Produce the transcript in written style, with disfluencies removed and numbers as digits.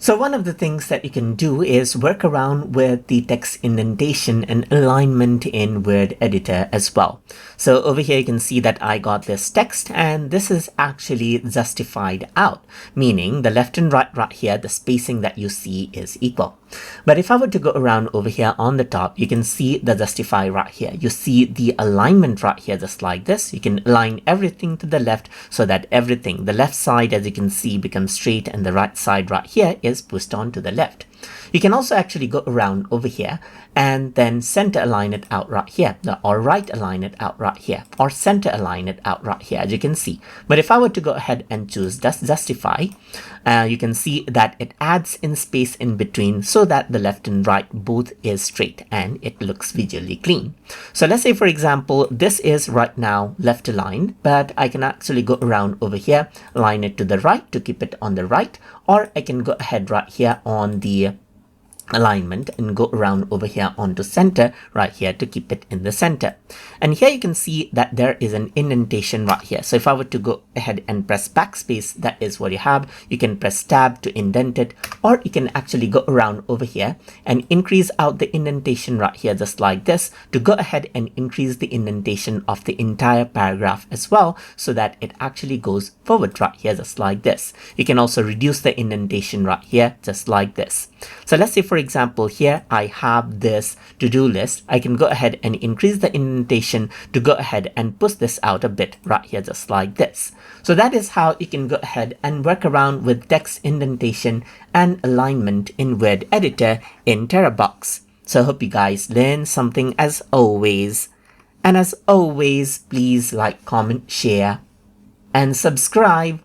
So one of the things that you can do is work around with the text indentation and alignment in Word Editor as well. So over here you can see that I got this text and this is actually justified out, meaning the left and right here, the spacing that you see is equal. But if I were to go around over here on the top, you can see the justify right here. You see the alignment right here, just like this. You can align everything to the left so that everything, the left side, as you can see, becomes straight and the right side right here is pushed on to the left. You can also actually go around over here and then center align it out right here, or right align it out right here, or center align it out right here, as you can see. But if I were to go ahead and choose justify, you can see that it adds in space in between so that the left and right both is straight and it looks visually clean. So let's say, for example, this is right now left aligned, but I can actually go around over here, align it to the right to keep it on the right, or I can go ahead right here on the alignment and go around over here onto center right here to keep it in the center. And here you can see that there is an indentation right here. So if I were to go ahead and press backspace, that is what you have. You can press tab to indent it, or you can actually go around over here and increase out the indentation right here, just like this, to go ahead and increase the indentation of the entire paragraph as well, so that it actually goes forward right here, just like this. You can also reduce the indentation right here, just like this. So let's say, for example, here I have this to-do list. I can go ahead and increase the indentation to go ahead and push this out a bit right here, just like this. So that is how you can go ahead and work around with text indentation and alignment in Word Editor in Terabox. So I hope you guys learned something as always. And as always, please like, comment, share, and subscribe.